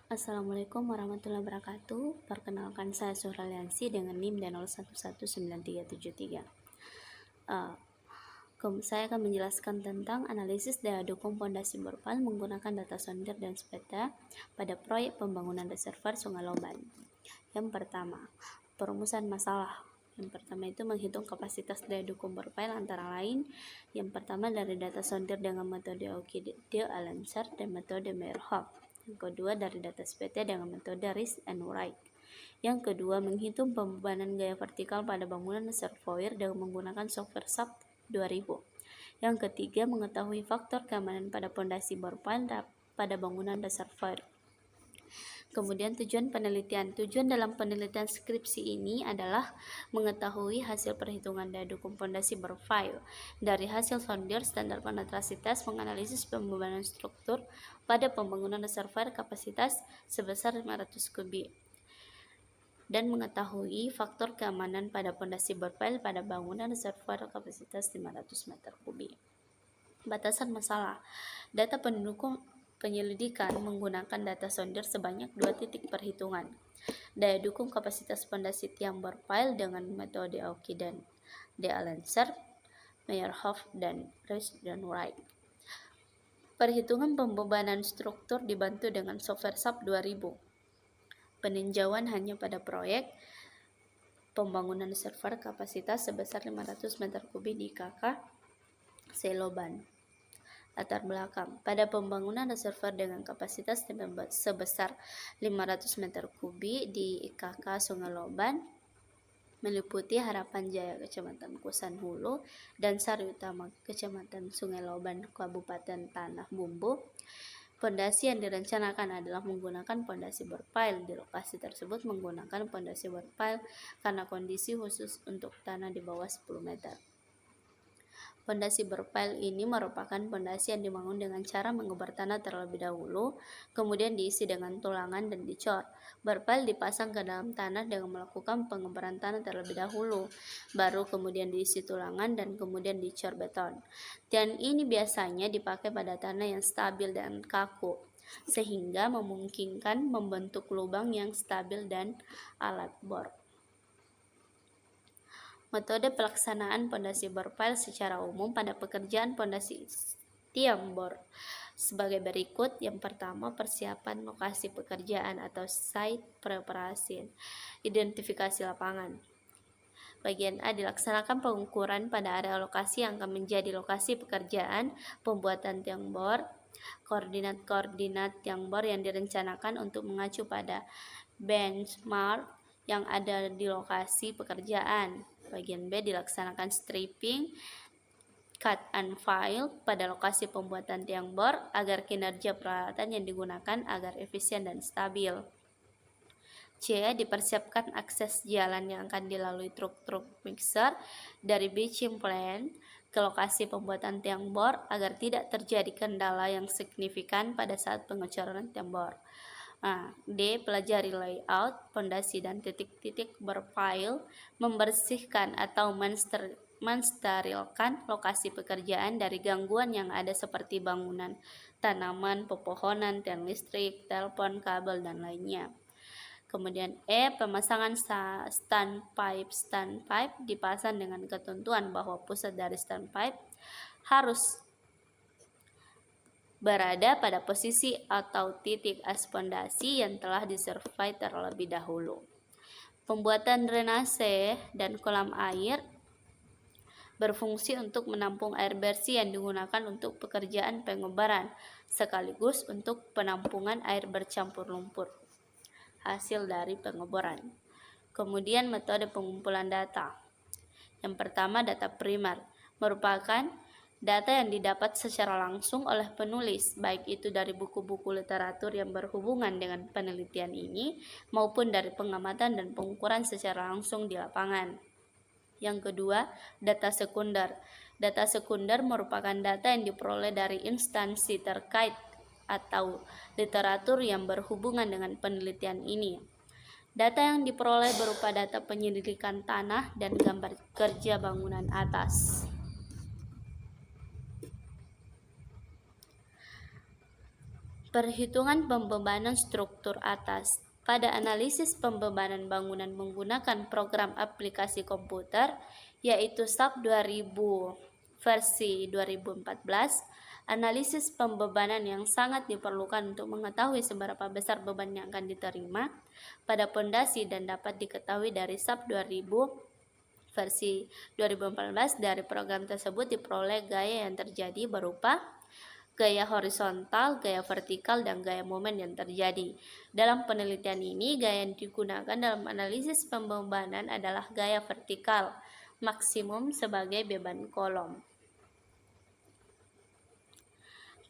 Assalamualaikum warahmatullahi wabarakatuh. Perkenalkan, saya Suhraliansi dengan NIM dan 011933. Saya akan menjelaskan tentang analisis daya dukung pondasi borpal menggunakan data sondir dan SPETA pada proyek pembangunan reservoir Sungai Loban. Yang pertama, perumusan masalah. Yang pertama itu menghitung kapasitas daya dukung borpal antara lain. Yang pertama dari data sondir dengan metode Oki-de-Alencar dan metode Meyerhoff. Yang kedua dari data SPETA dengan metode Rees and Wright. Yang kedua, menghitung pembebanan gaya vertikal pada bangunan reservoir dengan menggunakan software SAP 2000. Yang ketiga, mengetahui faktor keamanan pada pondasi borpal pada bangunan reservoir. Kemudian tujuan penelitian. Tujuan dalam penelitian skripsi ini adalah mengetahui hasil perhitungan daya dukung pondasi borpal dari hasil sondir standar penetrasi tes menganalisis pembebanan struktur pada pembangunan reservoir kapasitas sebesar 500 kubik dan mengetahui faktor keamanan pada pondasi borpal pada bangunan reservoir kapasitas 500 meter kubik. Batasan masalah. Data pendukung penyelidikan menggunakan data sondir sebanyak 2 titik perhitungan. Daya dukung kapasitas pondasi tiang borpal dengan metode Oki dan de-Alencar, Meyerhoff dan Rees dan Wright. Perhitungan pembebanan struktur dibantu dengan software SAP 2000. Peninjauan hanya pada proyek pembangunan reservoir kapasitas sebesar 500 meter kubik di KK Seloban. Latar belakang. Pada pembangunan reservoir dengan kapasitas sebesar 500 meter kubik di IKK Sungai Loban meliputi Harapan Jaya Kecamatan Kusan Hulu dan Sari Utama Kecamatan Sungai Loban Kabupaten Tanah Bumbu. Pondasi yang direncanakan adalah menggunakan pondasi borpal. Di lokasi tersebut menggunakan pondasi borpal karena kondisi khusus untuk tanah di bawah 10 meter. Pondasi borpal ini merupakan pondasi yang dibangun dengan cara mengobar tanah terlebih dahulu, kemudian diisi dengan tulangan dan dicor. Borpal dipasang ke dalam tanah dengan melakukan pengobaran tanah terlebih dahulu, baru kemudian diisi tulangan dan kemudian dicor beton. Dan ini biasanya dipakai pada tanah yang stabil dan kaku, sehingga memungkinkan membentuk lubang yang stabil dan alat bor. Metode pelaksanaan pondasi borpal secara umum pada pekerjaan pondasi tiang bor sebagai berikut. Yang pertama, persiapan lokasi pekerjaan atau site preparation, identifikasi lapangan. Bagian A, dilaksanakan pengukuran pada area lokasi yang akan menjadi lokasi pekerjaan pembuatan tiang bor. Koordinat-koordinat tiang bor yang direncanakan untuk mengacu pada benchmark yang ada di lokasi pekerjaan. Bagian B, dilaksanakan stripping, cut and fill pada lokasi pembuatan tiang bor agar kinerja peralatan yang digunakan agar efisien dan stabil. C, dipersiapkan akses jalan yang akan dilalui truk-truk mixer dari batching plant ke lokasi pembuatan tiang bor agar tidak terjadi kendala yang signifikan pada saat pengecoran tiang bor. D, pelajari layout, pondasi dan titik-titik borpal, membersihkan atau mensterilkan lokasi pekerjaan dari gangguan yang ada seperti bangunan, tanaman, pepohonan, tiang listrik, telepon, kabel, dan lainnya. Kemudian E, pemasangan standpipe dipasang dengan ketentuan bahwa pusat dari standpipe harus berada pada posisi atau titik as pondasi yang telah disurvei terlebih dahulu. Pembuatan drainase dan kolam air berfungsi untuk menampung air bersih yang digunakan untuk pekerjaan pengobaran, sekaligus untuk penampungan air bercampur lumpur hasil dari pengoboran. Kemudian metode pengumpulan data. Yang pertama, data primer merupakan data yang didapat secara langsung oleh penulis, baik itu dari buku-buku literatur yang berhubungan dengan penelitian ini, maupun dari pengamatan dan pengukuran secara langsung di lapangan. Yang kedua, data sekunder. Data sekunder merupakan data yang diperoleh dari instansi terkait atau literatur yang berhubungan dengan penelitian ini. Data yang diperoleh berupa data penyelidikan tanah dan gambar kerja bangunan atas. Perhitungan pembebanan struktur atas. Pada analisis pembebanan bangunan menggunakan program aplikasi komputer, yaitu SAP 2000 versi 2014, analisis pembebanan yang sangat diperlukan untuk mengetahui seberapa besar beban yang akan diterima pada pondasi dan dapat diketahui dari SAP 2000 versi 2014. Dari program tersebut diperoleh gaya yang terjadi berupa gaya horizontal, gaya vertikal, dan gaya momen yang terjadi. Dalam penelitian ini, gaya yang digunakan dalam analisis pembebanan adalah gaya vertikal, maksimum sebagai beban kolom.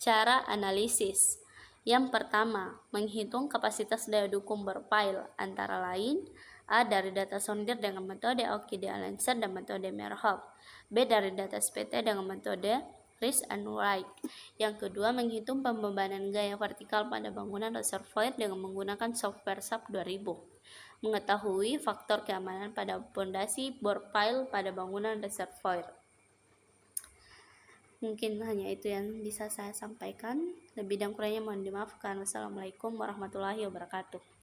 Cara analisis. Yang pertama, menghitung kapasitas daya dukung berpile, antara lain A. Dari data sondir dengan metode Oki-D'Alenzer dan metode Merhoff. B. Dari data SPT dengan metode Rees and Wright. Yang kedua, menghitung pembebanan gaya vertikal pada bangunan reservoir dengan menggunakan software SAP 2000. Mengetahui faktor keamanan pada pondasi bore pile pada bangunan reservoir. Mungkin hanya itu yang bisa saya sampaikan. Lebih dan kurangnya mohon dimaafkan. Wassalamualaikum warahmatullahi wabarakatuh.